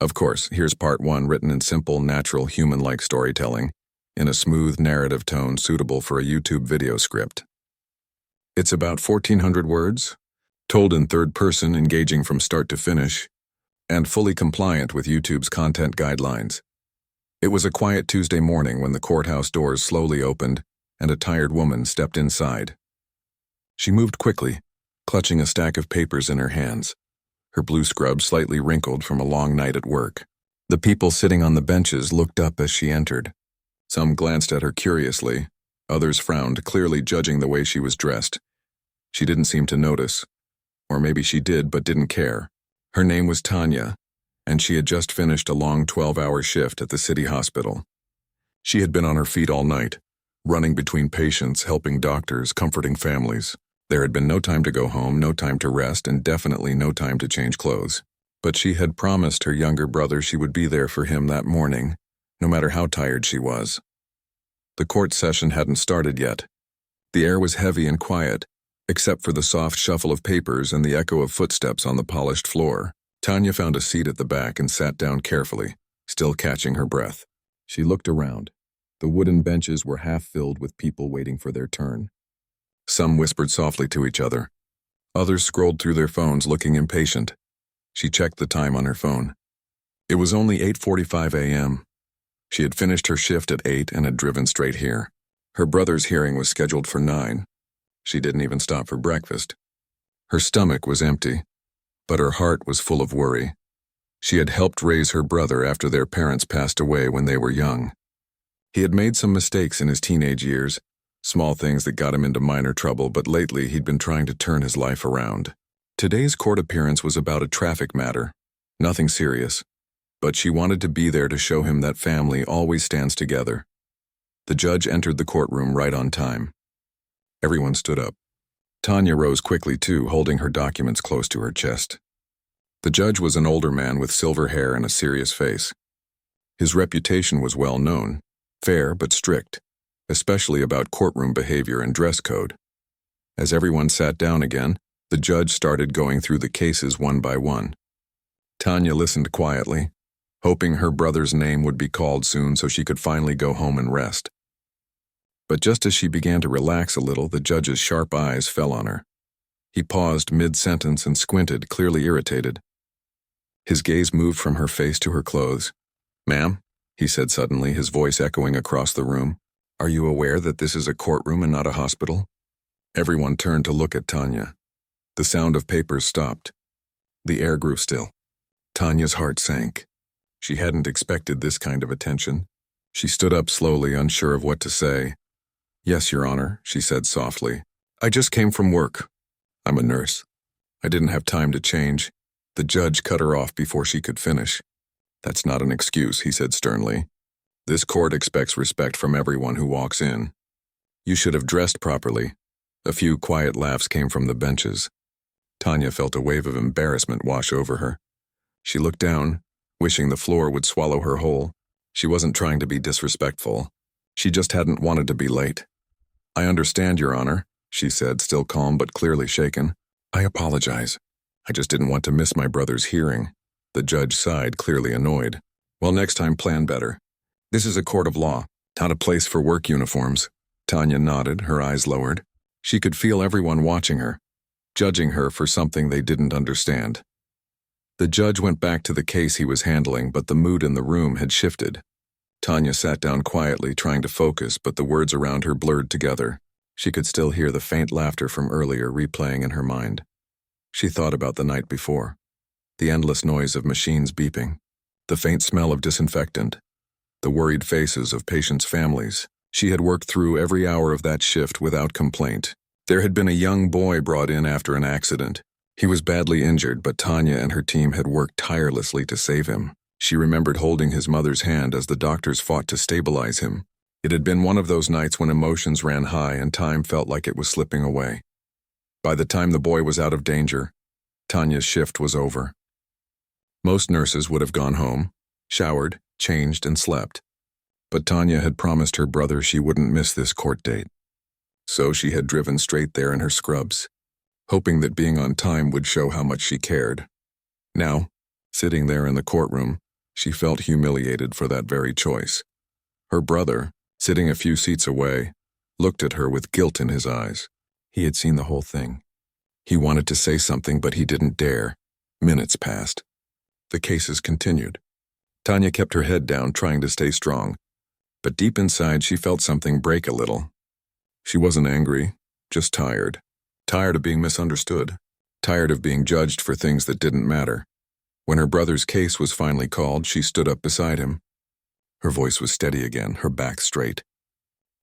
Of course, here's part one, written in simple, natural, human-like storytelling, in a smooth narrative tone suitable for a YouTube video script. It's about 1,400 words, told in third person, engaging from start to finish, and fully compliant with YouTube's content guidelines. It was a quiet Tuesday morning when the courthouse doors slowly opened and a tired woman stepped inside. She moved quickly, clutching a stack of papers in her hands, her blue scrub slightly wrinkled from a long night at work. The people sitting on the benches looked up as she entered. Some glanced at her curiously, others frowned, clearly judging the way she was dressed. She didn't seem to notice. Or maybe she did but didn't care. Her name was Tanya, and she had just finished a long 12-hour shift at the city hospital. She had been on her feet all night, running between patients, helping doctors, comforting families. There had been no time to go home, no time to rest, and definitely no time to change clothes. But she had promised her younger brother she would be there for him that morning, no matter how tired she was. The court session hadn't started yet. The air was heavy and quiet, except for the soft shuffle of papers and the echo of footsteps on the polished floor. Tanya found a seat at the back and sat down carefully, still catching her breath. She looked around. The wooden benches were half filled with people waiting for their turn. Some whispered softly to each other. Others scrolled through their phones, looking impatient. She checked the time on her phone. It was only 8:45 a.m. She had finished her shift at 8 and had driven straight here. Her brother's hearing was scheduled for 9. She didn't even stop for breakfast. Her stomach was empty, but her heart was full of worry. She had helped raise her brother after their parents passed away when they were young. He had made some mistakes in his teenage years, small things that got him into minor trouble, but lately he'd been trying to turn his life around. Today's court appearance was about a traffic matter, nothing serious, but she wanted to be there to show him that family always stands together. The judge entered the courtroom right on time. Everyone stood up. Tanya rose quickly too, holding her documents close to her chest. The judge was an older man with silver hair and a serious face. His reputation was well known, fair but strict, especially about courtroom behavior and dress code. As everyone sat down again, the judge started going through the cases one by one. Tanya listened quietly, hoping her brother's name would be called soon so she could finally go home and rest. But just as she began to relax a little, the judge's sharp eyes fell on her. He paused mid-sentence and squinted, clearly irritated. His gaze moved from her face to her clothes. "Ma'am," he said suddenly, his voice echoing across the room, "are you aware that this is a courtroom and not a hospital?" Everyone turned to look at Tanya. The sound of papers stopped. The air grew still. Tanya's heart sank. She hadn't expected this kind of attention. She stood up slowly, unsure of what to say. "Yes, Your Honor," she said softly. "I just came from work. I'm a nurse. I didn't have time to change." The judge cut her off before she could finish. "That's not an excuse," he said sternly. "This court expects respect from everyone who walks in. You should have dressed properly." A few quiet laughs came from the benches. Tanya felt a wave of embarrassment wash over her. She looked down, wishing the floor would swallow her whole. She wasn't trying to be disrespectful. She just hadn't wanted to be late. "I understand, Your Honor," she said, still calm but clearly shaken. "I apologize. I just didn't want to miss my brother's hearing." The judge sighed, clearly annoyed. "Well, next time plan better. This is a court of law, not a place for work uniforms." Tanya nodded, her eyes lowered. She could feel everyone watching her, judging her for something they didn't understand. The judge went back to the case he was handling, but the mood in the room had shifted. Tanya sat down quietly, trying to focus, but the words around her blurred together. She could still hear the faint laughter from earlier replaying in her mind. She thought about the night before. The endless noise of machines beeping. The faint smell of disinfectant. The worried faces of patients' families. She had worked through every hour of that shift without complaint. There had been a young boy brought in after an accident. He was badly injured, but Tanya and her team had worked tirelessly to save him. She remembered holding his mother's hand as the doctors fought to stabilize him. It had been one of those nights when emotions ran high and time felt like it was slipping away. By the time the boy was out of danger, Tanya's shift was over. Most nurses would have gone home, showered, changed, and slept. But Tanya had promised her brother she wouldn't miss this court date. So she had driven straight there in her scrubs, hoping that being on time would show how much she cared. Now, sitting there in the courtroom, She felt humiliated for that very choice. Her brother, sitting a few seats away, looked at her with guilt in his eyes. He had seen the whole thing. He wanted to say something, but he didn't dare. Minutes passed. The cases continued. Tanya kept her head down, trying to stay strong. But deep inside, she felt something break a little. She wasn't angry, just tired. Tired of being misunderstood. Tired of being judged for things that didn't matter. When her brother's case was finally called, she stood up beside him. Her voice was steady again, her back straight.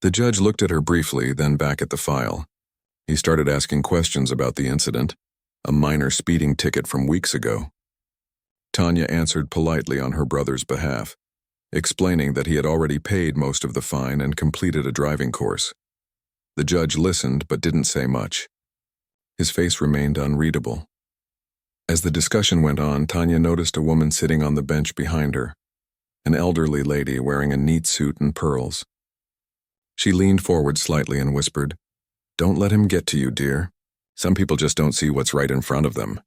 The judge looked at her briefly, then back at the file. He started asking questions about the incident, a minor speeding ticket from weeks ago. Tanya answered politely on her brother's behalf, explaining that he had already paid most of the fine and completed a driving course. The judge listened but didn't say much. His face remained unreadable. As the discussion went on, Tanya noticed a woman sitting on the bench behind her, an elderly lady wearing a neat suit and pearls. She leaned forward slightly and whispered, "Don't let him get to you, dear. Some people just don't see what's right in front of them."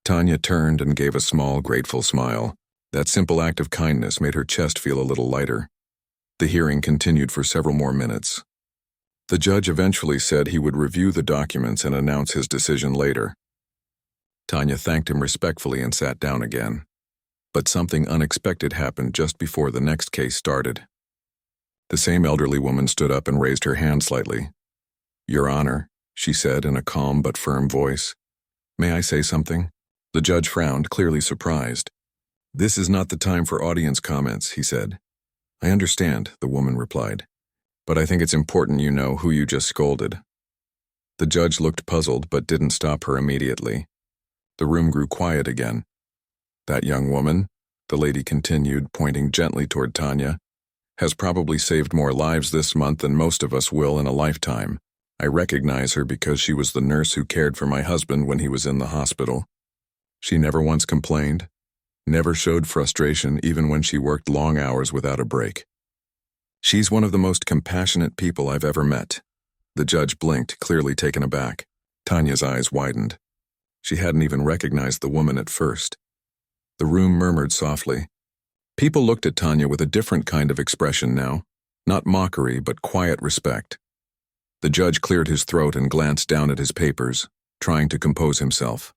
Tanya turned and gave a small, grateful smile. That simple act of kindness made her chest feel a little lighter. The hearing continued for several more minutes. The judge eventually said he would review the documents and announce his decision later. Tanya thanked him respectfully and sat down again. But something unexpected happened just before the next case started. The same elderly woman stood up and raised her hand slightly. "Your Honor," she said in a calm but firm voice. "May I say something?" The judge frowned, clearly surprised. "This is not the time for audience comments," he said. "I understand," the woman replied. "But I think it's important you know who you just scolded." The judge looked puzzled but didn't stop her immediately. The room grew quiet again. "That young woman," the lady continued, pointing gently toward Tanya, "has probably saved more lives this month than most of us will in a lifetime. I recognize her because she was the nurse who cared for my husband when he was in the hospital. She never once complained, never showed frustration even when she worked long hours without a break. She's one of the most compassionate people I've ever met." The judge blinked, clearly taken aback. Tanya's eyes widened. She hadn't even recognized the woman at first. The room murmured softly. People looked at Tanya with a different kind of expression now, not mockery, but quiet respect. The judge cleared his throat and glanced down at his papers, trying to compose himself.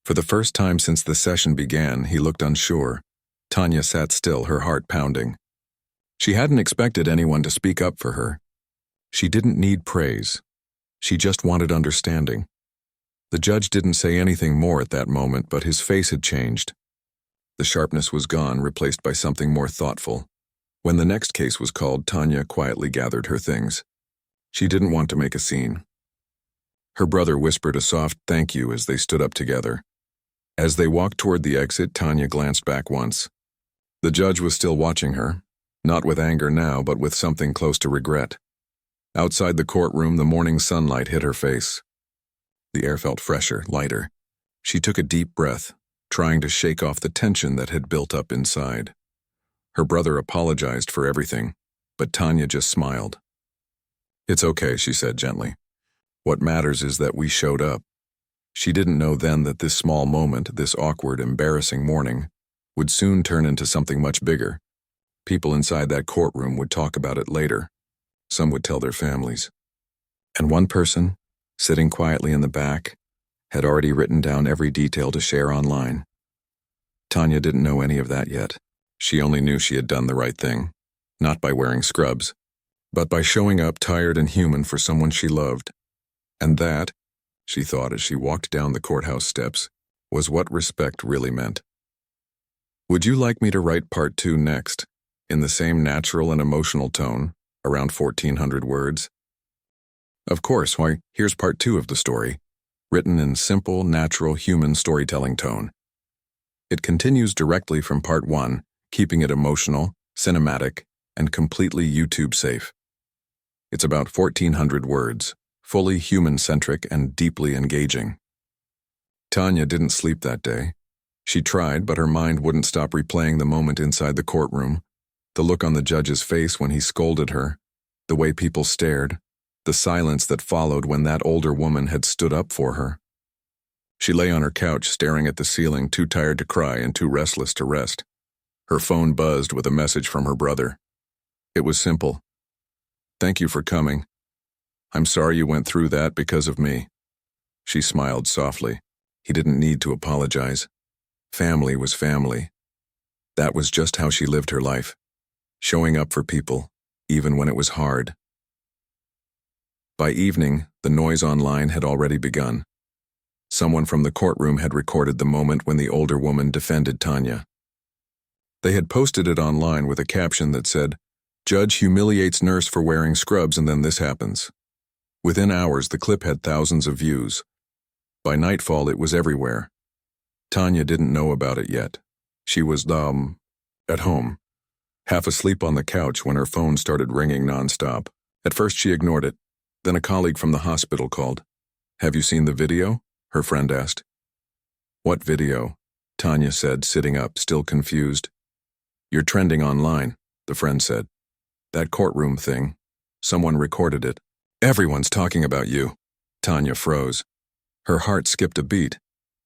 For the first time since the session began, he looked unsure. Tanya sat still, her heart pounding. She hadn't expected anyone to speak up for her. She didn't need praise. She just wanted understanding. The judge didn't say anything more at that moment, but his face had changed. The sharpness was gone, replaced by something more thoughtful. When the next case was called, Tanya quietly gathered her things. She didn't want to make a scene. Her brother whispered a soft thank you as they stood up together. As they walked toward the exit, Tanya glanced back once. The judge was still watching her, not with anger now, but with something close to regret. Outside the courtroom, the morning sunlight hit her face. The air felt fresher, lighter. She took a deep breath, trying to shake off the tension that had built up inside. Her brother apologized for everything, but Tanya just smiled. "It's okay," she said gently. "What matters is that we showed up." She didn't know then that this small moment, this awkward, embarrassing morning, would soon turn into something much bigger. People inside that courtroom would talk about it later. Some would tell their families. And one person, sitting quietly in the back, had already written down every detail to share online. Tanya didn't know any of that yet. She only knew she had done the right thing, not by wearing scrubs, but by showing up tired and human for someone she loved. And that, she thought as she walked down the courthouse steps, was what respect really meant. Would you like me to write part 2 next, in the same natural and emotional tone, around 1,400 words? Of course, why, here's part 2 of the story, written in simple, natural, human storytelling tone. It continues directly from part 1, keeping it emotional, cinematic, and completely YouTube safe. It's about 1,400 words, fully human-centric and deeply engaging. Tanya didn't sleep that day. She tried, but her mind wouldn't stop replaying the moment inside the courtroom, the look on the judge's face when he scolded her, the way people stared, the silence that followed when that older woman had stood up for her. She lay on her couch staring at the ceiling, too tired to cry and too restless to rest. Her phone buzzed with a message from her brother. It was simple. "Thank you for coming. I'm sorry you went through that because of me." She smiled softly. He didn't need to apologize. Family was family. That was just how she lived her life, showing up for people, even when it was hard. By evening, the noise online had already begun. Someone from the courtroom had recorded the moment when the older woman defended Tanya. They had posted it online with a caption that said, "Judge humiliates nurse for wearing scrubs and then this happens." Within hours, the clip had thousands of views. By nightfall, it was everywhere. Tanya didn't know about it yet. She was, at home, half asleep on the couch when her phone started ringing nonstop. At first, she ignored it. Then a colleague from the hospital called. "Have you seen the video?" her friend asked. "What video?" Tanya said, sitting up, still confused. "You're trending online," the friend said. "That courtroom thing. Someone recorded it. Everyone's talking about you." Tanya froze. Her heart skipped a beat.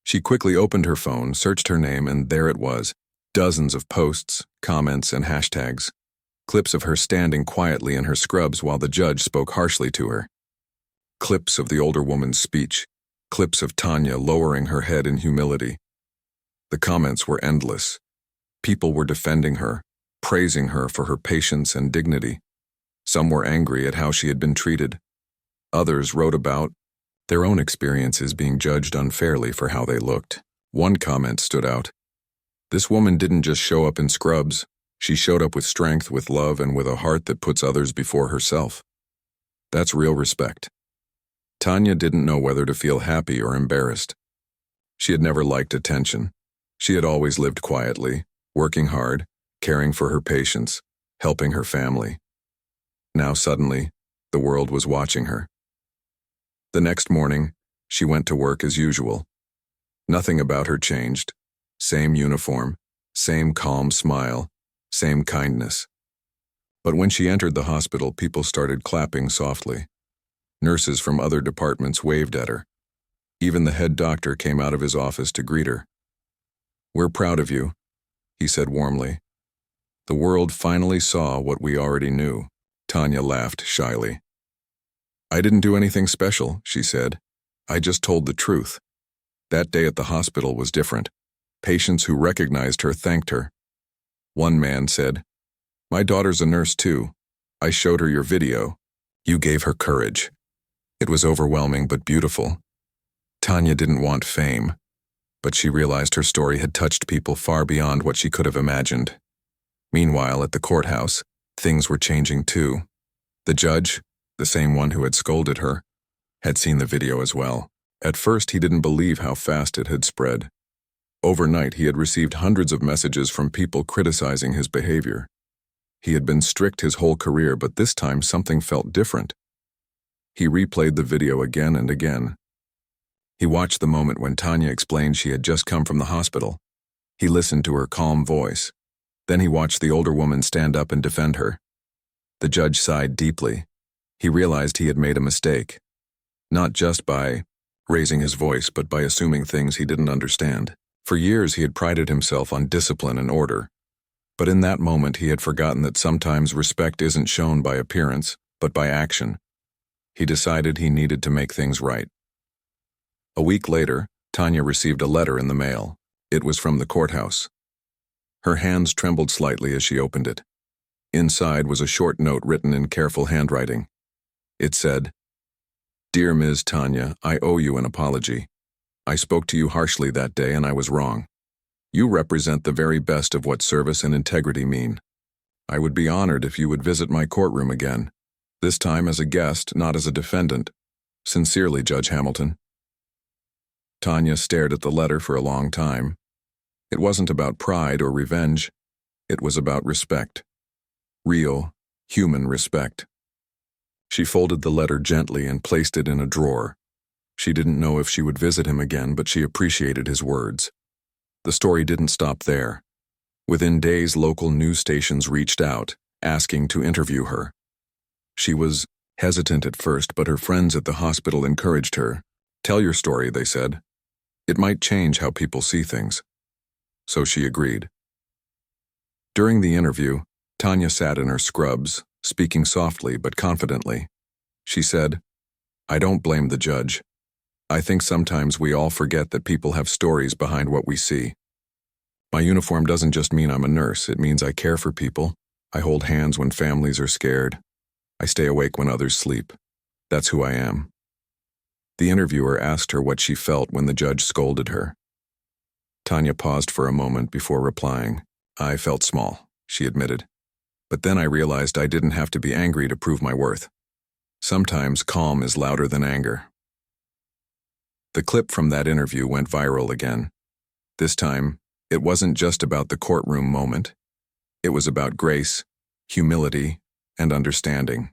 She quickly opened her phone, searched her name, and there it was. Dozens of posts, comments, and hashtags. Clips of her standing quietly in her scrubs while the judge spoke harshly to her. Clips of the older woman's speech. Clips of Tanya lowering her head in humility. The comments were endless. People were defending her, praising her for her patience and dignity. Some were angry at how she had been treated. Others wrote about their own experiences being judged unfairly for how they looked. One comment stood out. "This woman didn't just show up in scrubs. She showed up with strength, with love, and with a heart that puts others before herself. That's real respect." Tanya didn't know whether to feel happy or embarrassed. She had never liked attention. She had always lived quietly, working hard, caring for her patients, helping her family. Now suddenly, the world was watching her. The next morning, she went to work as usual. Nothing about her changed. Same uniform, same calm smile, same kindness. But when she entered the hospital, people started clapping softly. Nurses from other departments waved at her. Even the head doctor came out of his office to greet her. "We're proud of you," he said warmly. "The world finally saw what we already knew." Tanya laughed shyly. "I didn't do anything special," she said. "I just told the truth." That day at the hospital was different. Patients who recognized her thanked her. One man said, "My daughter's a nurse too. I showed her your video. You gave her courage." It was overwhelming but beautiful. Tanya didn't want fame, but she realized her story had touched people far beyond what she could have imagined. Meanwhile, at the courthouse, things were changing too. The judge, the same one who had scolded her, had seen the video as well. At first, he didn't believe how fast it had spread. Overnight, he had received hundreds of messages from people criticizing his behavior. He had been strict his whole career, but this time something felt different. He replayed the video again and again. He watched the moment when Tanya explained she had just come from the hospital. He listened to her calm voice. Then he watched the older woman stand up and defend her. The judge sighed deeply. He realized he had made a mistake. Not just by raising his voice, but by assuming things he didn't understand. For years, he had prided himself on discipline and order. But in that moment, he had forgotten that sometimes respect isn't shown by appearance, but by action. He decided he needed to make things right. A week later, Tanya received a letter in the mail. It was from the courthouse. Her hands trembled slightly as she opened it. Inside was a short note written in careful handwriting. It said, "Dear Ms. Tanya, I owe you an apology. I spoke to you harshly that day and I was wrong. You represent the very best of what service and integrity mean. I would be honored if you would visit my courtroom again, this time as a guest, not as a defendant. Sincerely, Judge Hamilton." Tanya stared at the letter for a long time. It wasn't about pride or revenge. It was about respect. Real, human respect. She folded the letter gently and placed it in a drawer. She didn't know if she would visit him again, but she appreciated his words. The story didn't stop there. Within days, local news stations reached out, asking to interview her. She was hesitant at first, but her friends at the hospital encouraged her. "Tell your story," they said. "It might change how people see things." So she agreed. During the interview, Tanya sat in her scrubs, speaking softly but confidently. She said, "I don't blame the judge. I think sometimes we all forget that people have stories behind what we see. My uniform doesn't just mean I'm a nurse, it means I care for people. I hold hands when families are scared. I stay awake when others sleep. That's who I am." The interviewer asked her what she felt when the judge scolded her. Tanya paused for a moment before replying. "I felt small," she admitted. "But then I realized I didn't have to be angry to prove my worth. Sometimes calm is louder than anger." The clip from that interview went viral again. This time, it wasn't just about the courtroom moment. It was about grace, humility, and understanding.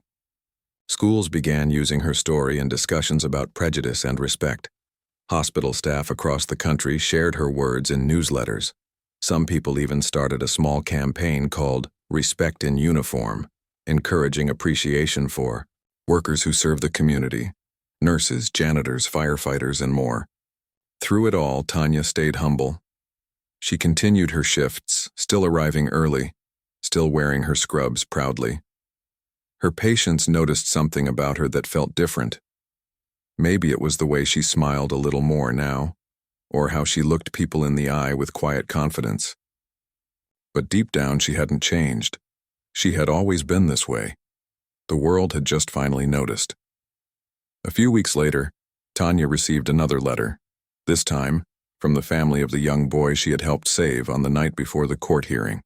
Schools began using her story in discussions about prejudice and respect. Hospital staff across the country shared her words in newsletters. Some people even started a small campaign called Respect in Uniform, encouraging appreciation for workers who serve the community, nurses, janitors, firefighters, and more. Through it all, Tanya stayed humble. She continued her shifts, still arriving early, still wearing her scrubs proudly. Her patients noticed something about her that felt different. Maybe it was the way she smiled a little more now, or how she looked people in the eye with quiet confidence. But deep down, she hadn't changed. She had always been this way. The world had just finally noticed. A few weeks later, Tanya received another letter, this time from the family of the young boy she had helped save on the night before the court hearing.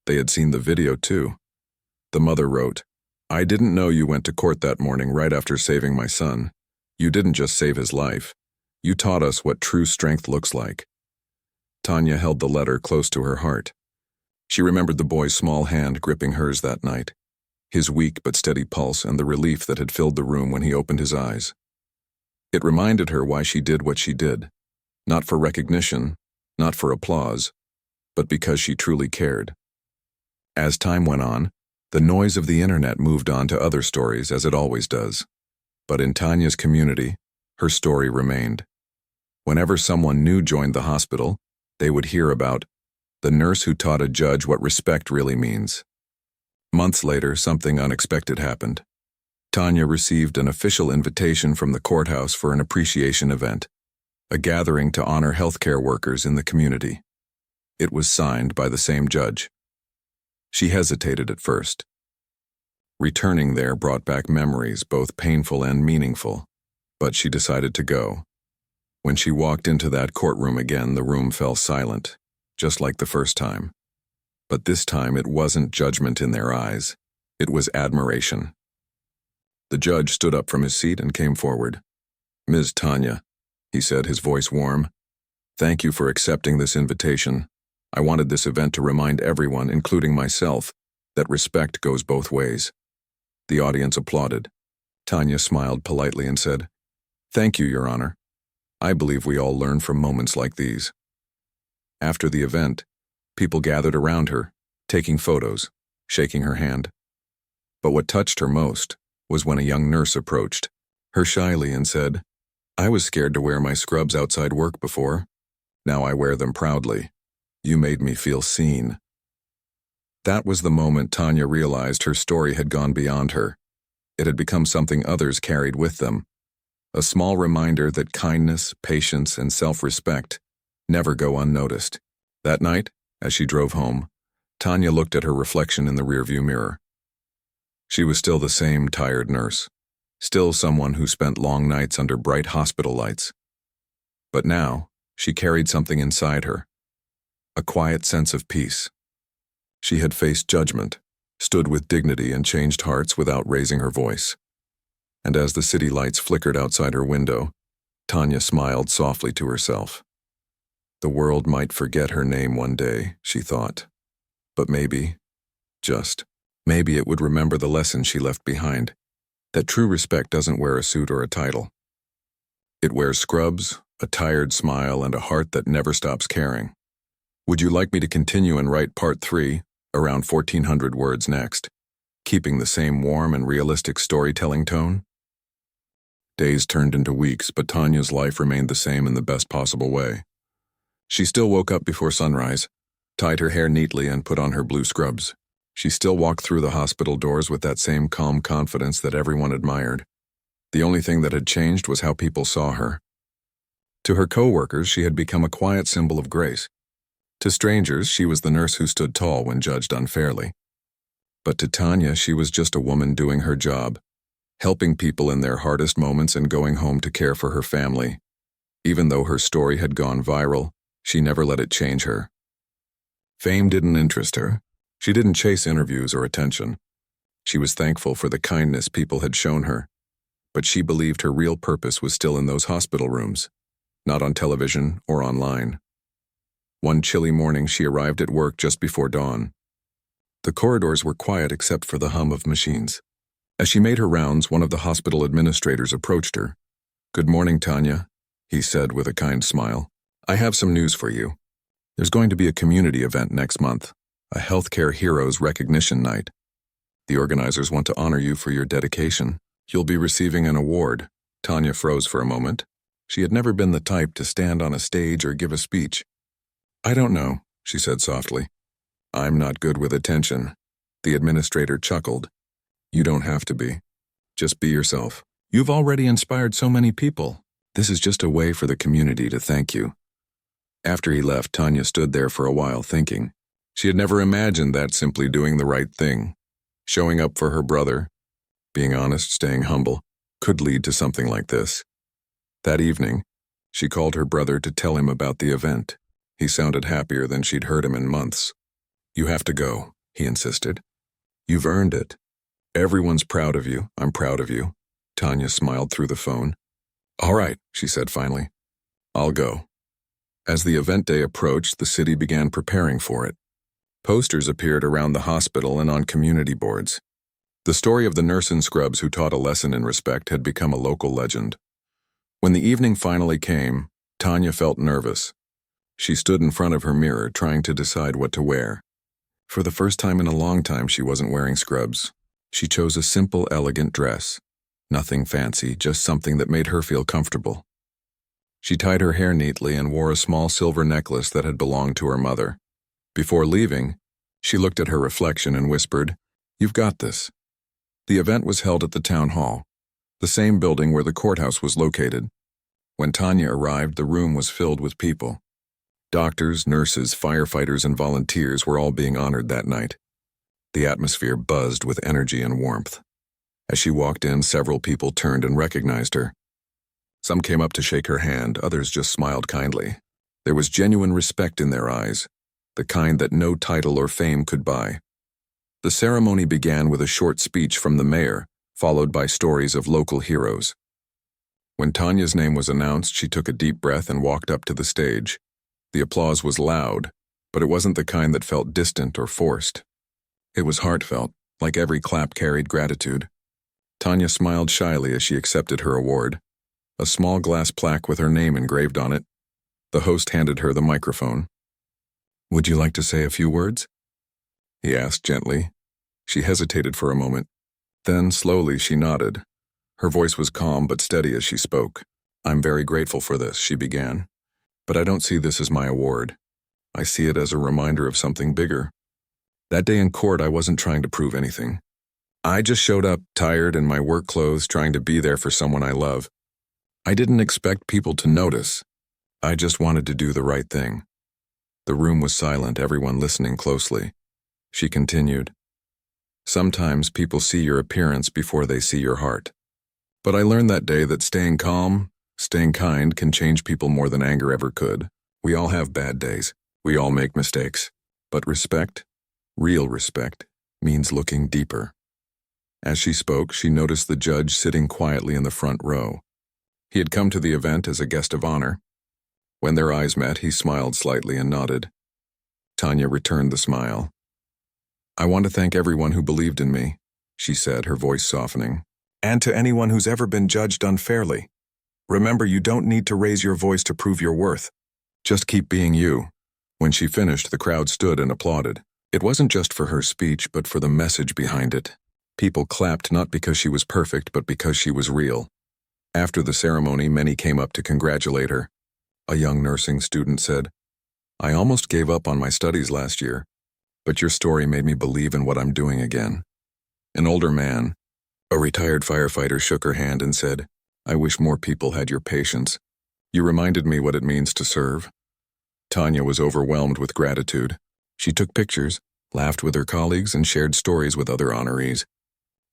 They had seen the video too. The mother wrote, "I didn't know you went to court that morning right after saving my son. You didn't just save his life. You taught us what true strength looks like." Tanya held the letter close to her heart. She remembered the boy's small hand gripping hers that night, his weak but steady pulse, and the relief that had filled the room when he opened his eyes. It reminded her why she did what she did, not for recognition, not for applause, but because she truly cared. As time went on, the noise of the internet moved on to other stories, as it always does. But in Tanya's community, her story remained. Whenever someone new joined the hospital, they would hear about the nurse who taught a judge what respect really means. Months later, something unexpected happened. Tanya received an official invitation from the courthouse for an appreciation event, a gathering to honor healthcare workers in the community. It was signed by the same judge. She hesitated at first. Returning there brought back memories, both painful and meaningful, but she decided to go. When she walked into that courtroom again, the room fell silent, just like the first time. But this time it wasn't judgment in their eyes, it was admiration. The judge stood up from his seat and came forward. "Ms. Tanya," he said, his voice warm, "thank you for accepting this invitation. I wanted this event to remind everyone, including myself, that respect goes both ways." The audience applauded. Tanya smiled politely and said, "Thank you, Your Honor. I believe we all learn from moments like these." After the event, people gathered around her, taking photos, shaking her hand. But what touched her most was when a young nurse approached her shyly and said, "I was scared to wear my scrubs outside work before. Now I wear them proudly. You made me feel seen." That was the moment Tanya realized her story had gone beyond her. It had become something others carried with them, a small reminder that kindness, patience, and self-respect never go unnoticed. That night, as she drove home, Tanya looked at her reflection in the rearview mirror. She was still the same tired nurse, still someone who spent long nights under bright hospital lights. But now, she carried something inside her, a quiet sense of peace. She had faced judgment, stood with dignity, and changed hearts without raising her voice. And as the city lights flickered outside her window, Tanya smiled softly to herself. The world might forget her name one day, she thought. But maybe, just maybe, it would remember the lesson she left behind, that true respect doesn't wear a suit or a title. It wears scrubs, a tired smile, and a heart that never stops caring. Would you like me to continue and write part 3, around 1,400 words next, keeping the same warm and realistic storytelling tone? Days turned into weeks, but Tanya's life remained the same in the best possible way. She still woke up before sunrise, tied her hair neatly, and put on her blue scrubs. She still walked through the hospital doors with that same calm confidence that everyone admired. The only thing that had changed was how people saw her. To her co-workers, she had become a quiet symbol of grace. To strangers, she was the nurse who stood tall when judged unfairly. But to Tanya, she was just a woman doing her job, helping people in their hardest moments and going home to care for her family. Even though her story had gone viral, she never let it change her. Fame didn't interest her. She didn't chase interviews or attention. She was thankful for the kindness people had shown her, but she believed her real purpose was still in those hospital rooms, not on television or online. One chilly morning, she arrived at work just before dawn. The corridors were quiet except for the hum of machines. As she made her rounds, one of the hospital administrators approached her. "Good morning, Tanya," he said with a kind smile. "I have some news for you. There's going to be a community event next month, a Healthcare Heroes Recognition Night. The organizers want to honor you for your dedication. You'll be receiving an award." Tanya froze for a moment. She had never been the type to stand on a stage or give a speech. "I don't know," she said softly. "I'm not good with attention." The administrator chuckled. "You don't have to be. Just be yourself. You've already inspired so many people. This is just a way for the community to thank you." After he left, Tanya stood there for a while thinking. She had never imagined that simply doing the right thing, showing up for her brother, being honest, staying humble, could lead to something like this. That evening, she called her brother to tell him about the event. He sounded happier than she'd heard him in months. "You have to go," he insisted. "You've earned it. Everyone's proud of you. I'm proud of you." Tanya smiled through the phone. "All right," she said finally. "I'll go." As the event day approached, the city began preparing for it. Posters appeared around the hospital and on community boards. The story of the nurse in scrubs who taught a lesson in respect had become a local legend. When the evening finally came, Tanya felt nervous. She stood in front of her mirror, trying to decide what to wear. For the first time in a long time, she wasn't wearing scrubs. She chose a simple, elegant dress. Nothing fancy, just something that made her feel comfortable. She tied her hair neatly and wore a small silver necklace that had belonged to her mother. Before leaving, she looked at her reflection and whispered, "You've got this." The event was held at the town hall, the same building where the courthouse was located. When Tanya arrived, the room was filled with people. Doctors, nurses, firefighters, and volunteers were all being honored that night. The atmosphere buzzed with energy and warmth. As she walked in, several people turned and recognized her. Some came up to shake her hand, others just smiled kindly. There was genuine respect in their eyes, the kind that no title or fame could buy. The ceremony began with a short speech from the mayor, followed by stories of local heroes. When Tanya's name was announced, she took a deep breath and walked up to the stage. The applause was loud, but it wasn't the kind that felt distant or forced. It was heartfelt, like every clap carried gratitude. Tanya smiled shyly as she accepted her award, a small glass plaque with her name engraved on it. The host handed her the microphone. "Would you like to say a few words?" he asked gently. She hesitated for a moment. Then, slowly, she nodded. Her voice was calm but steady as she spoke. "I'm very grateful for this," she began. "But I don't see this as my award. I see it as a reminder of something bigger. That day in court, I wasn't trying to prove anything. I just showed up, tired in my work clothes, trying to be there for someone I love. I didn't expect people to notice. I just wanted to do the right thing." The room was silent, everyone listening closely. She continued, "Sometimes people see your appearance before they see your heart. But I learned that day that staying calm, staying kind can change people more than anger ever could. We all have bad days. We all make mistakes. But respect, real respect, means looking deeper." As she spoke, she noticed the judge sitting quietly in the front row. He had come to the event as a guest of honor. When their eyes met, he smiled slightly and nodded. Tanya returned the smile. "I want to thank everyone who believed in me," she said, her voice softening. "And to anyone who's ever been judged unfairly. Remember, you don't need to raise your voice to prove your worth. Just keep being you." When she finished, the crowd stood and applauded. It wasn't just for her speech, but for the message behind it. People clapped not because she was perfect, but because she was real. After the ceremony, many came up to congratulate her. A young nursing student said, I almost gave up on my studies last year, but your story made me believe in what I'm doing again. An older man, a retired firefighter, shook her hand and said, I wish more people had your patience. You reminded me what it means to serve. Tanya was overwhelmed with gratitude. She took pictures, laughed with her colleagues, and shared stories with other honorees.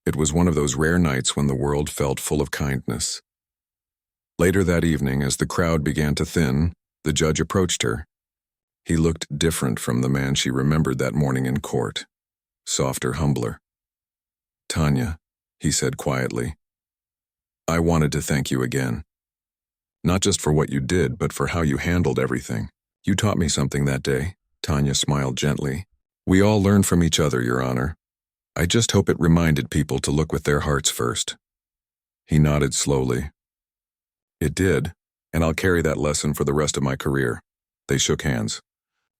It was one of those rare nights when the world felt full of kindness. Later that evening, as the crowd began to thin, the judge approached her. He looked different from the man she remembered that morning in court. Softer, humbler. Tanya, he said quietly, I wanted to thank you again. Not just for what you did, but for how you handled everything. You taught me something that day. Tanya smiled gently. We all learn from each other, Your Honor. I just hope it reminded people to look with their hearts first. He nodded slowly. It did, and I'll carry that lesson for the rest of my career. They shook hands.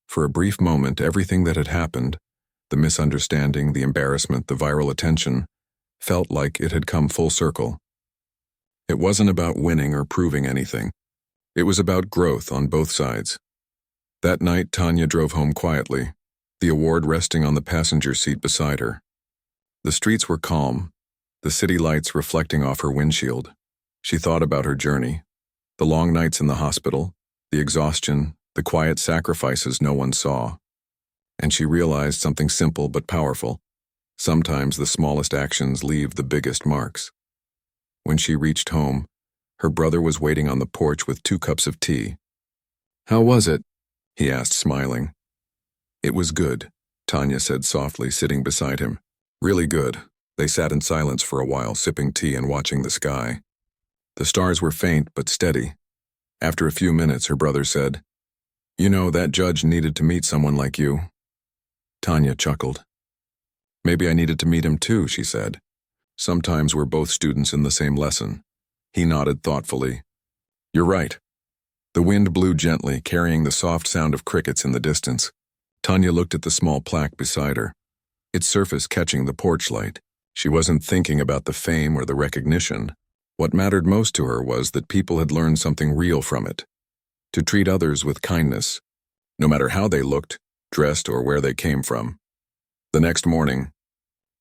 For a brief moment, everything that had happened, the misunderstanding, the embarrassment, the viral attention, felt like it had come full circle. It wasn't about winning or proving anything. It was about growth on both sides. That night, Tanya drove home quietly, the award resting on the passenger seat beside her. The streets were calm, the city lights reflecting off her windshield. She thought about her journey, the long nights in the hospital, the exhaustion, the quiet sacrifices no one saw. And she realized something simple but powerful. Sometimes the smallest actions leave the biggest marks. When she reached home, her brother was waiting on the porch with 2 cups of tea. How was it? He asked, smiling. It was good, Tanya said softly, sitting beside him. Really good. They sat in silence for a while, sipping tea and watching the sky. The stars were faint but steady. After a few minutes, her brother said, You know, that judge needed to meet someone like you. Tanya chuckled. Maybe I needed to meet him too, she said. Sometimes we're both students in the same lesson. He nodded thoughtfully. You're right. The wind blew gently, carrying the soft sound of crickets in the distance. Tanya looked at the small plaque beside her, its surface catching the porch light. She wasn't thinking about the fame or the recognition. What mattered most to her was that people had learned something real from it. To treat others with kindness, no matter how they looked, dressed, or where they came from. The next morning,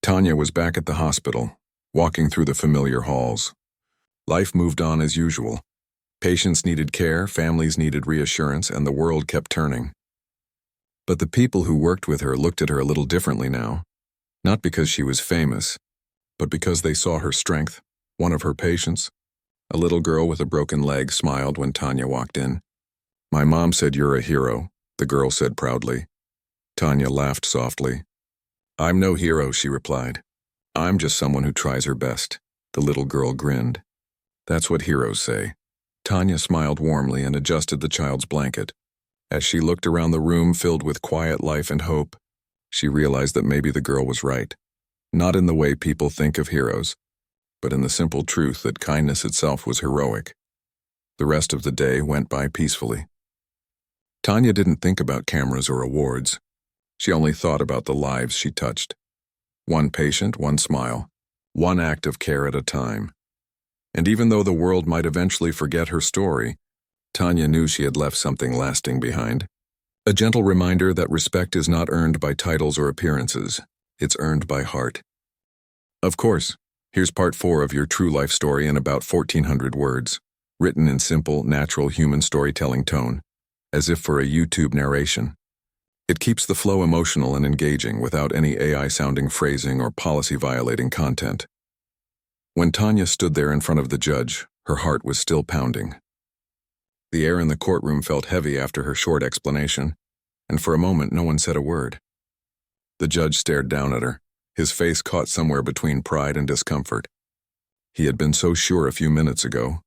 Tanya was back at the hospital, walking through the familiar halls. Life moved on as usual. Patients needed care, families needed reassurance, and the world kept turning. But the people who worked with her looked at her a little differently now, not because she was famous, but because they saw her strength. One of her patients, a little girl with a broken leg, smiled when Tanya walked in. My mom said you're a hero, the girl said proudly. Tanya laughed softly. I'm no hero, she replied. I'm just someone who tries her best. The little girl grinned. That's what heroes say. Tanya smiled warmly and adjusted the child's blanket. As she looked around the room filled with quiet life and hope, she realized that maybe the girl was right. Not in the way people think of heroes, but in the simple truth that kindness itself was heroic. The rest of the day went by peacefully. Tanya didn't think about cameras or awards. She only thought about the lives she touched. One patient, one smile, one act of care at a time. And even though the world might eventually forget her story, Tanya knew she had left something lasting behind. A gentle reminder that respect is not earned by titles or appearances. It's earned by heart. Of course, here's part 4 of your true life story in about 1,400 words, written in simple, natural human storytelling tone, as if for a YouTube narration. It keeps the flow emotional and engaging without any AI-sounding phrasing or policy-violating content. When Tanya stood there in front of the judge, her heart was still pounding. The air in the courtroom felt heavy after her short explanation, and for a moment no one said a word. The judge stared down at her, his face caught somewhere between pride and discomfort. He had been so sure a few minutes ago,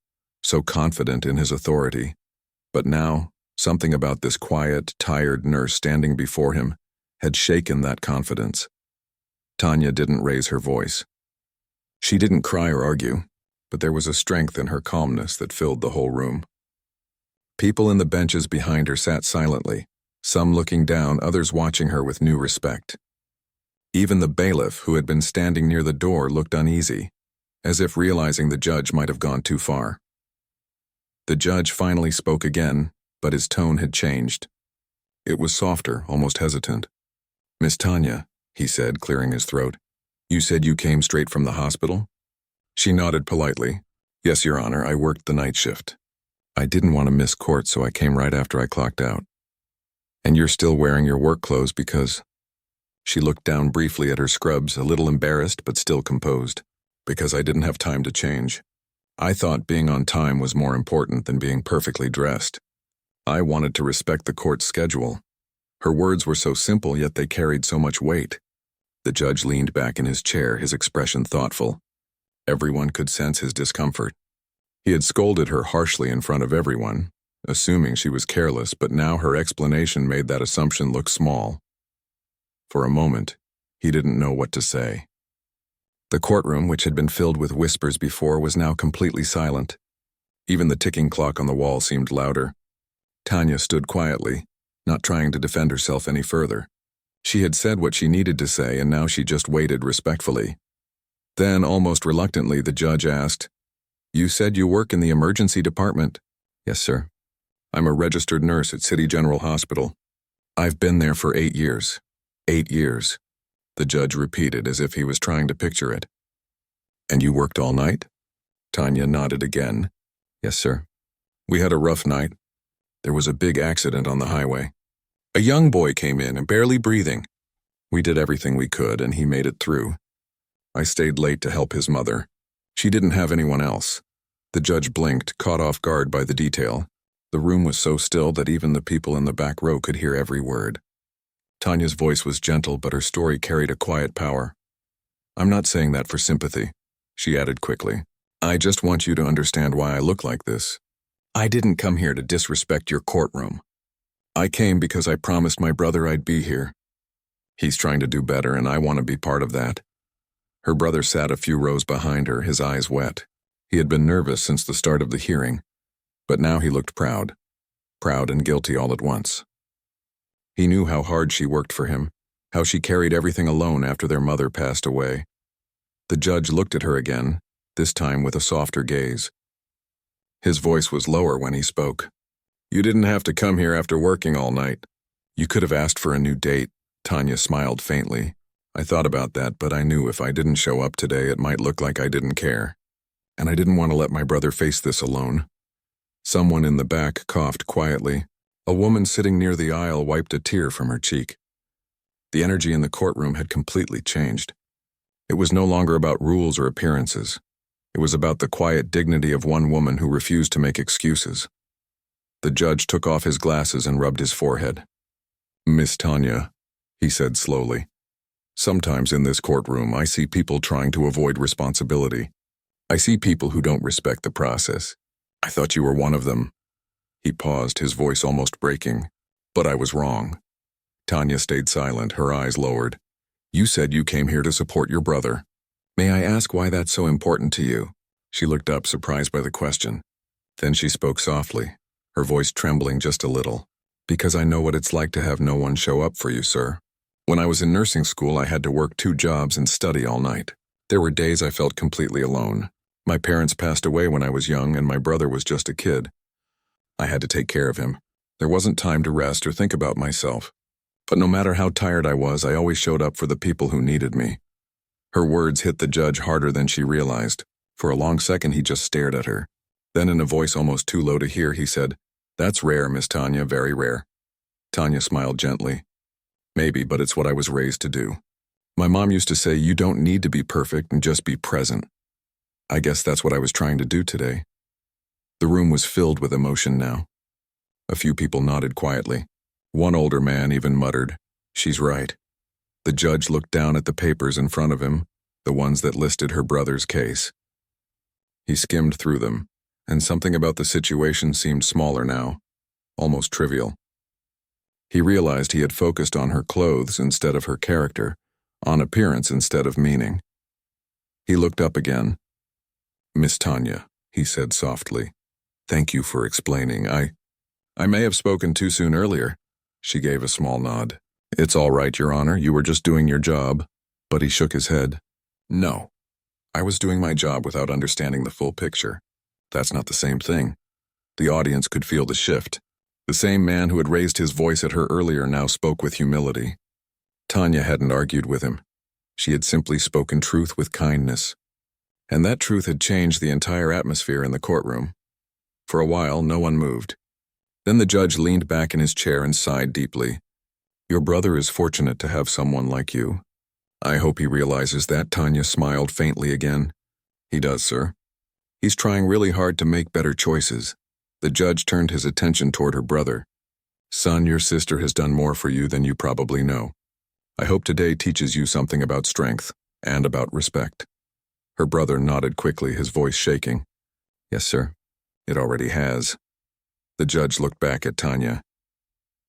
so confident in his authority, but now, something about this quiet, tired nurse standing before him had shaken that confidence. Tanya didn't raise her voice. She didn't cry or argue, but there was a strength in her calmness that filled the whole room. People in the benches behind her sat silently, some looking down, others watching her with new respect. Even the bailiff, who had been standing near the door, looked uneasy, as if realizing the judge might have gone too far. The judge finally spoke again, but his tone had changed. It was softer, almost hesitant. "Miss Tanya," he said, clearing his throat. "You said you came straight from the hospital?" She nodded politely. "Yes, Your Honor, I worked the night shift. I didn't want to miss court, so I came right after I clocked out." "And you're still wearing your work clothes because—" She looked down briefly at her scrubs, a little embarrassed but still composed. "Because I didn't have time to change. I thought being on time was more important than being perfectly dressed. I wanted to respect the court's schedule." Her words were so simple, yet they carried so much weight. The judge leaned back in his chair, his expression thoughtful. Everyone could sense his discomfort. He had scolded her harshly in front of everyone, assuming she was careless, but now her explanation made that assumption look small. For a moment, he didn't know what to say. The courtroom, which had been filled with whispers before, was now completely silent. Even the ticking clock on the wall seemed louder. Tanya stood quietly, not trying to defend herself any further. She had said what she needed to say, and now she just waited respectfully. Then, almost reluctantly, the judge asked, "You said you work in the emergency department?" "Yes, sir. I'm a registered nurse at City General Hospital. I've been there for 8 years. 8 years. The judge repeated as if he was trying to picture it. "And you worked all night?" Tanya nodded again. "Yes, sir. We had a rough night. There was a big accident on the highway. A young boy came in and barely breathing. We did everything we could, and he made it through. I stayed late to help his mother. She didn't have anyone else." The judge blinked, caught off guard by the detail. The room was so still that even the people in the back row could hear every word. Tanya's voice was gentle, but her story carried a quiet power. "I'm not saying that for sympathy," she added quickly. "I just want you to understand why I look like this. I didn't come here to disrespect your courtroom. I came because I promised my brother I'd be here. He's trying to do better, and I want to be part of that." Her brother sat a few rows behind her, his eyes wet. He had been nervous since the start of the hearing, but now he looked proud and guilty all at once. He knew how hard she worked for him, how she carried everything alone after their mother passed away. The judge looked at her again, this time with a softer gaze. His voice was lower when he spoke. "You didn't have to come here after working all night. You could have asked for a new date." Tanya smiled faintly. "I thought about that, but I knew if I didn't show up today, it might look like I didn't care. And I didn't want to let my brother face this alone." Someone in the back coughed quietly. A woman sitting near the aisle wiped a tear from her cheek. The energy in the courtroom had completely changed. It was no longer about rules or appearances. It was about the quiet dignity of one woman who refused to make excuses. The judge took off his glasses and rubbed his forehead. "Miss Tanya," he said slowly, "sometimes in this courtroom I see people trying to avoid responsibility. I see people who don't respect the process. I thought you were one of them." He paused, his voice almost breaking. "But I was wrong." Tanya stayed silent, her eyes lowered. "You said you came here to support your brother. May I ask why that's so important to you?" She looked up, surprised by the question. Then she spoke softly, her voice trembling just a little. "Because I know what it's like to have no one show up for you, sir. When I was in nursing school, I had to work 2 jobs and study all night. There were days I felt completely alone. My parents passed away when I was young, and my brother was just a kid. I had to take care of him. There wasn't time to rest or think about myself. But no matter how tired I was, I always showed up for the people who needed me." Her words hit the judge harder than she realized. For a long second, he just stared at her. Then, in a voice almost too low to hear, he said, "That's rare, Miss Tanya, very rare." Tanya smiled gently. "Maybe, but it's what I was raised to do. My mom used to say you don't need to be perfect and just be present. I guess that's what I was trying to do today." The room was filled with emotion now. A few people nodded quietly. One older man even muttered, "She's right." The judge looked down at the papers in front of him, the ones that listed her brother's case. He skimmed through them, and something about the situation seemed smaller now, almost trivial. He realized he had focused on her clothes instead of her character, on appearance instead of meaning. He looked up again. "Miss Tanya," he said softly, "thank you for explaining. I may have spoken too soon earlier." She gave a small nod. "It's all right, Your Honor, you were just doing your job." But he shook his head. "No, I was doing my job without understanding the full picture. That's not the same thing." The audience could feel the shift. The same man who had raised his voice at her earlier now spoke with humility. Tanya hadn't argued with him. She had simply spoken truth with kindness. And that truth had changed the entire atmosphere in the courtroom. For a while, no one moved. Then the judge leaned back in his chair and sighed deeply. "Your brother is fortunate to have someone like you. I hope he realizes that." Tanya smiled faintly again. "He does, sir. He's trying really hard to make better choices." The judge turned his attention toward her brother. "Son, your sister has done more for you than you probably know. I hope today teaches you something about strength and about respect." Her brother nodded quickly, his voice shaking. "Yes, sir. It already has." The judge looked back at Tanya.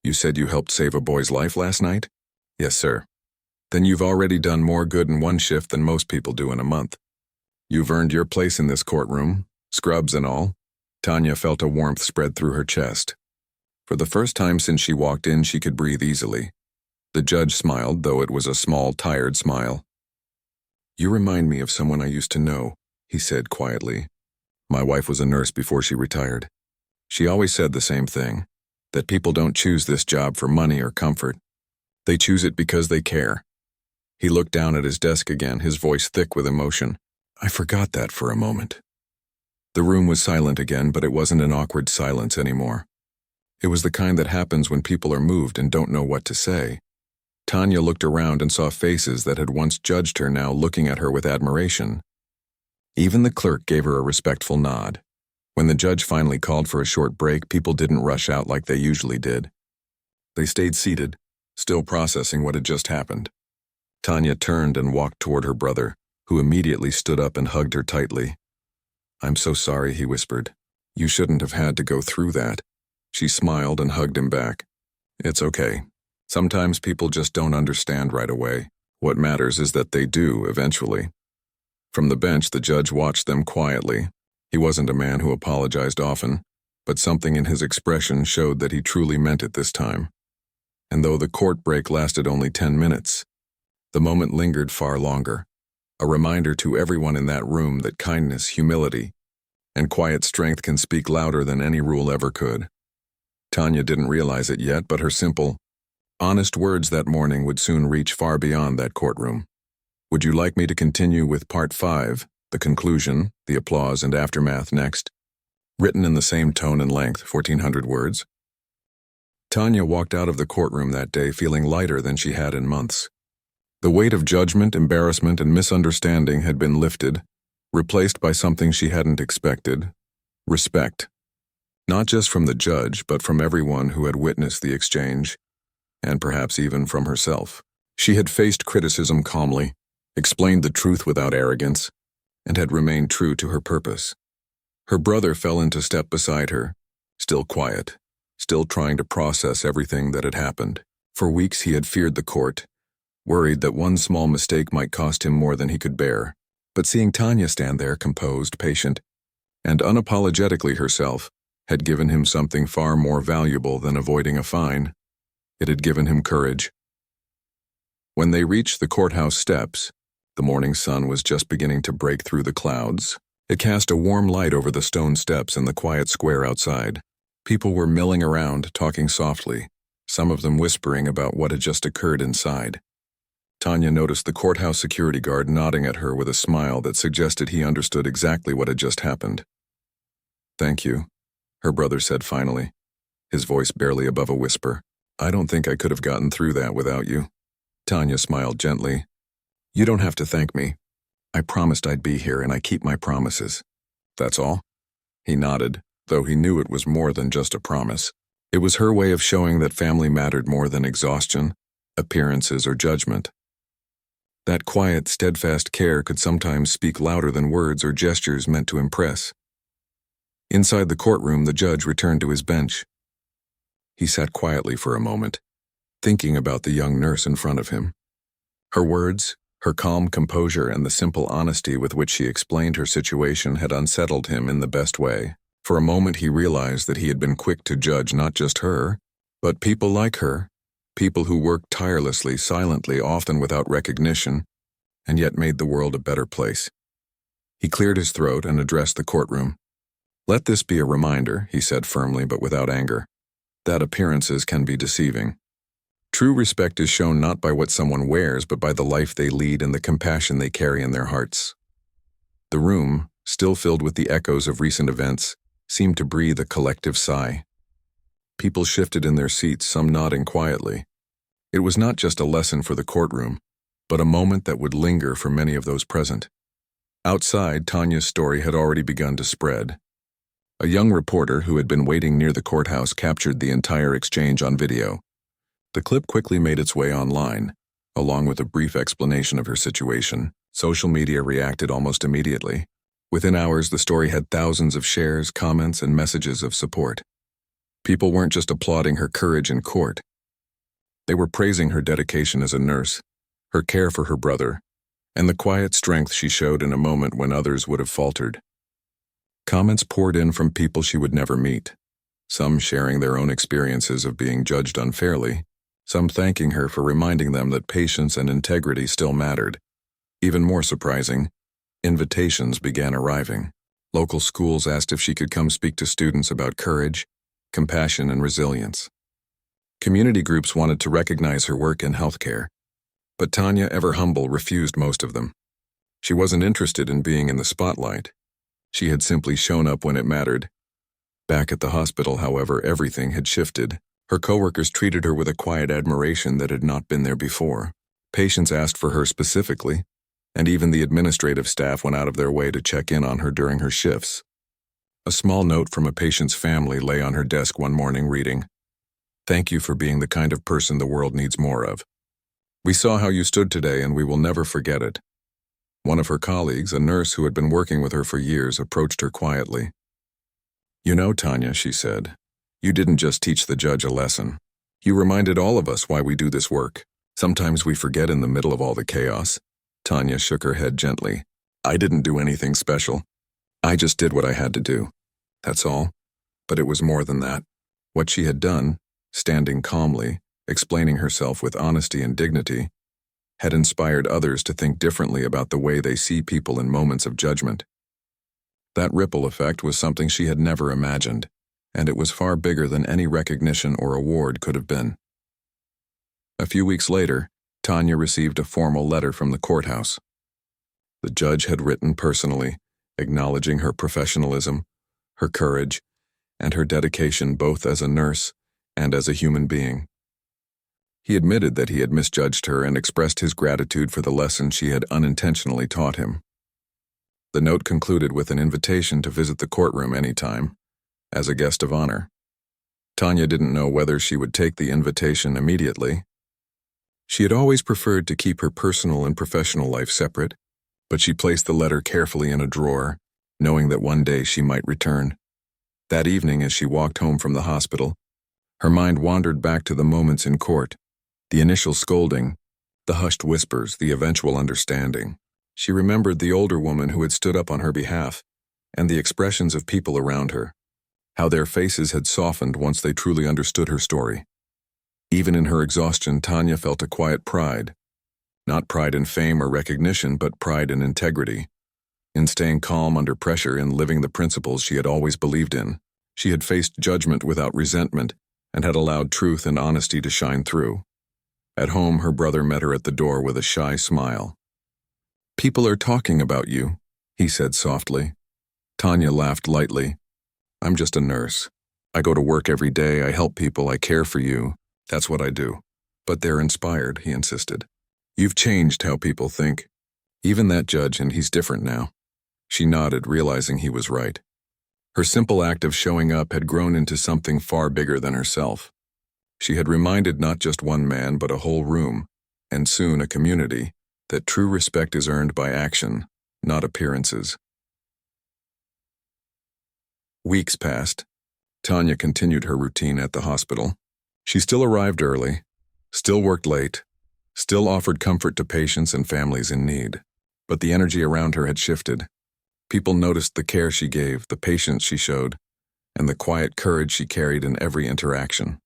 "You said you helped save a boy's life last night?" "Yes, sir." "Then you've already done more good in one shift than most people do in a month. You've earned your place in this courtroom, scrubs and all." Tanya felt a warmth spread through her chest. For the first time since she walked in, she could breathe easily. The judge smiled, though it was a small, tired smile. "You remind me of someone I used to know," he said quietly. "My wife was a nurse before she retired. She always said the same thing, that people don't choose this job for money or comfort. They choose it because they care." He looked down at his desk again, his voice thick with emotion. "I forgot that for a moment." The room was silent again, but it wasn't an awkward silence anymore. It was the kind that happens when people are moved and don't know what to say. Tanya looked around and saw faces that had once judged her now looking at her with admiration. Even the clerk gave her a respectful nod. When the judge finally called for a short break, people didn't rush out like they usually did. They stayed seated, still processing what had just happened. Tanya turned and walked toward her brother, who immediately stood up and hugged her tightly. "I'm so sorry," he whispered. "You shouldn't have had to go through that." She smiled and hugged him back. "It's okay. Sometimes people just don't understand right away. What matters is that they do, eventually." From the bench, the judge watched them quietly. He wasn't a man who apologized often, but something in his expression showed that he truly meant it this time. And though the court break lasted only 10 minutes, the moment lingered far longer. A reminder to everyone in that room that kindness, humility, and quiet strength can speak louder than any rule ever could. Tanya didn't realize it yet, but her simple, honest words that morning would soon reach far beyond that courtroom. Would you like me to continue with Part 5, the conclusion, the applause and aftermath next? Written in the same tone and length, 1,400 words. Tanya walked out of the courtroom that day feeling lighter than she had in months. The weight of judgment, embarrassment, and misunderstanding had been lifted, replaced by something she hadn't expected: respect. Not just from the judge, but from everyone who had witnessed the exchange, and perhaps even from herself. She had faced criticism calmly, explained the truth without arrogance, and had remained true to her purpose. Her brother fell into step beside her, still quiet, still trying to process everything that had happened. For weeks he had feared the court, worried that one small mistake might cost him more than he could bear. But seeing Tanya stand there, composed, patient, and unapologetically herself, had given him something far more valuable than avoiding a fine. It had given him courage. When they reached the courthouse steps, the morning sun was just beginning to break through the clouds. It cast a warm light over the stone steps and the quiet square outside. People were milling around, talking softly, some of them whispering about what had just occurred inside. Tanya noticed the courthouse security guard nodding at her with a smile that suggested he understood exactly what had just happened. "Thank you," her brother said finally, his voice barely above a whisper. "I don't think I could have gotten through that without you." Tanya smiled gently. "You don't have to thank me. I promised I'd be here, and I keep my promises." "That's all?" He nodded, though he knew it was more than just a promise. It was her way of showing that family mattered more than exhaustion, appearances, or judgment. That quiet, steadfast care could sometimes speak louder than words or gestures meant to impress. Inside the courtroom, the judge returned to his bench. He sat quietly for a moment, thinking about the young nurse in front of him. Her words, her calm composure, and the simple honesty with which she explained her situation had unsettled him in the best way. For a moment he realized that he had been quick to judge not just her, but people like her, people who worked tirelessly, silently, often without recognition, and yet made the world a better place. He cleared his throat and addressed the courtroom. "Let this be a reminder," he said firmly but without anger. that appearances can be deceiving. True respect is shown not by what someone wears, but by the life they lead and the compassion they carry in their hearts. The room, still filled with the echoes of recent events, seemed to breathe a collective sigh. People shifted in their seats, some nodding quietly. It was not just a lesson for the courtroom, but a moment that would linger for many of those present. Outside, Tanya's story had already begun to spread. A young reporter who had been waiting near the courthouse captured the entire exchange on video. The clip quickly made its way online, along with a brief explanation of her situation. Social media reacted almost immediately. Within hours, the story had thousands of shares, comments, and messages of support. People weren't just applauding her courage in court. They were praising her dedication as a nurse, her care for her brother, and the quiet strength she showed in a moment when others would have faltered. Comments poured in from people she would never meet, some sharing their own experiences of being judged unfairly, some thanking her for reminding them that patience and integrity still mattered. Even more surprising, invitations began arriving. Local schools asked if she could come speak to students about courage, compassion, and resilience. Community groups wanted to recognize her work in healthcare, but Tanya, ever humble, refused most of them. She wasn't interested in being in the spotlight. She had simply shown up when it mattered. Back at the hospital, however, everything had shifted. Her coworkers treated her with a quiet admiration that had not been there before. Patients asked for her specifically, and even the administrative staff went out of their way to check in on her during her shifts. A small note from a patient's family lay on her desk one morning reading, "Thank you for being the kind of person the world needs more of. We saw how you stood today and we will never forget it." One of her colleagues, a nurse who had been working with her for years, approached her quietly. "You know, Tanya," she said, "you didn't just teach the judge a lesson. You reminded all of us why we do this work. Sometimes we forget in the middle of all the chaos." Tanya shook her head gently. "I didn't do anything special. I just did what I had to do. That's all." But it was more than that. What she had done, standing calmly, explaining herself with honesty and dignity, had inspired others to think differently about the way they see people in moments of judgment. That ripple effect was something she had never imagined, and it was far bigger than any recognition or award could have been. A few weeks later, Tanya received a formal letter from the courthouse. The judge had written personally, acknowledging her professionalism, her courage, and her dedication both as a nurse and as a human being. He admitted that he had misjudged her and expressed his gratitude for the lesson she had unintentionally taught him. The note concluded with an invitation to visit the courtroom anytime, as a guest of honor. Tanya didn't know whether she would take the invitation immediately. She had always preferred to keep her personal and professional life separate, but she placed the letter carefully in a drawer, knowing that one day she might return. That evening, as she walked home from the hospital, her mind wandered back to the moments in court, the initial scolding, the hushed whispers, the eventual understanding. She remembered the older woman who had stood up on her behalf, and the expressions of people around her, how their faces had softened once they truly understood her story. Even in her exhaustion, Tanya felt a quiet pride. Not pride in fame or recognition, but pride in integrity. In staying calm under pressure, in living the principles she had always believed in. She had faced judgment without resentment and had allowed truth and honesty to shine through. At home, her brother met her at the door with a shy smile. "People are talking about you," he said softly. Tanya laughed lightly. "I'm just a nurse. I go to work every day, I help people, I care for you. That's what I do." "But they're inspired," he insisted. "You've changed how people think. Even that judge, and he's different now." She nodded, realizing he was right. Her simple act of showing up had grown into something far bigger than herself. She had reminded not just one man, but a whole room, and soon a community, that true respect is earned by action, not appearances. Weeks passed. Tanya continued her routine at the hospital. She still arrived early, still worked late, still offered comfort to patients and families in need. But the energy around her had shifted. People noticed the care she gave, the patience she showed, and the quiet courage she carried in every interaction.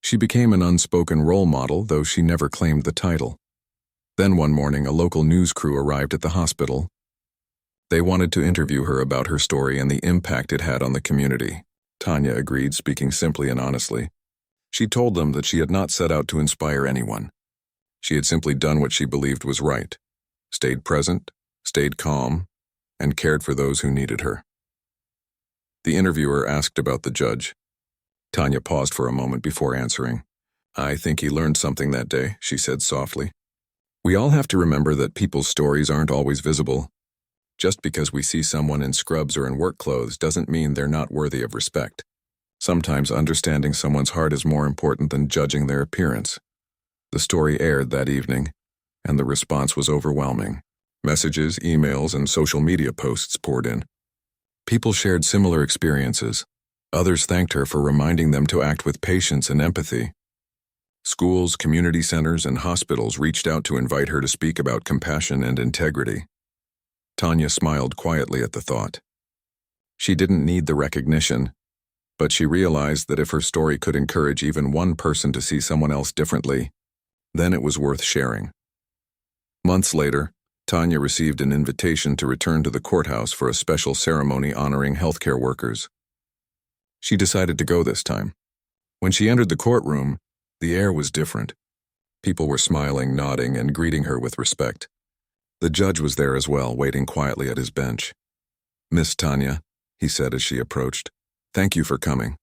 She became an unspoken role model, though she never claimed the title. Then one morning, a local news crew arrived at the hospital. They wanted to interview her about her story and the impact it had on the community. Tanya agreed, speaking simply and honestly. She told them that she had not set out to inspire anyone. She had simply done what she believed was right, stayed present, stayed calm, and cared for those who needed her. The interviewer asked about the judge. Tanya paused for a moment before answering. "I think he learned something that day," she said softly. "We all have to remember that people's stories aren't always visible. Just because we see someone in scrubs or in work clothes doesn't mean they're not worthy of respect. Sometimes understanding someone's heart is more important than judging their appearance." The story aired that evening, and the response was overwhelming. Messages, emails, and social media posts poured in. People shared similar experiences. Others thanked her for reminding them to act with patience and empathy. Schools, community centers, and hospitals reached out to invite her to speak about compassion and integrity. Tanya smiled quietly at the thought. She didn't need the recognition, but she realized that if her story could encourage even one person to see someone else differently, then it was worth sharing. Months later, Tanya received an invitation to return to the courthouse for a special ceremony honoring healthcare workers. She decided to go this time. When she entered the courtroom, the air was different. People were smiling, nodding, and greeting her with respect. The judge was there as well, waiting quietly at his bench. "Miss Tanya," he said as she approached, "thank you for coming.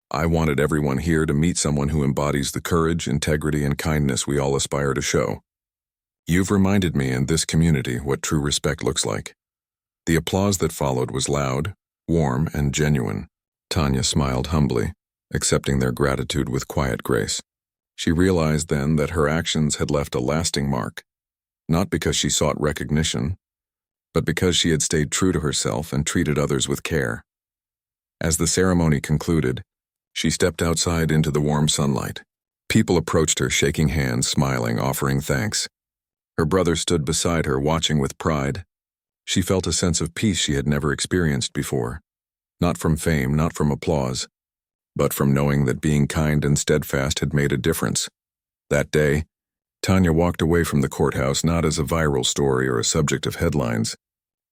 I wanted everyone here to meet someone who embodies the courage, integrity, and kindness we all aspire to show. You've reminded me in this community what true respect looks like." The applause that followed was loud, warm, and genuine. Tanya smiled humbly, accepting their gratitude with quiet grace. She realized then that her actions had left a lasting mark, not because she sought recognition, but because she had stayed true to herself and treated others with care. As the ceremony concluded, she stepped outside into the warm sunlight. People approached her, shaking hands, smiling, offering thanks. Her brother stood beside her, watching with pride. She felt a sense of peace she had never experienced before, not from fame, not from applause, but from knowing that being kind and steadfast had made a difference. That day, Tanya walked away from the courthouse not as a viral story or a subject of headlines,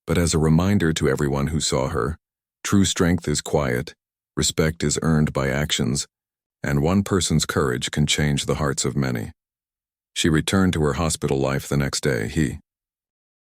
but as a reminder to everyone who saw her: true strength is quiet, respect is earned by actions, and one person's courage can change the hearts of many. She returned to her hospital life the next day.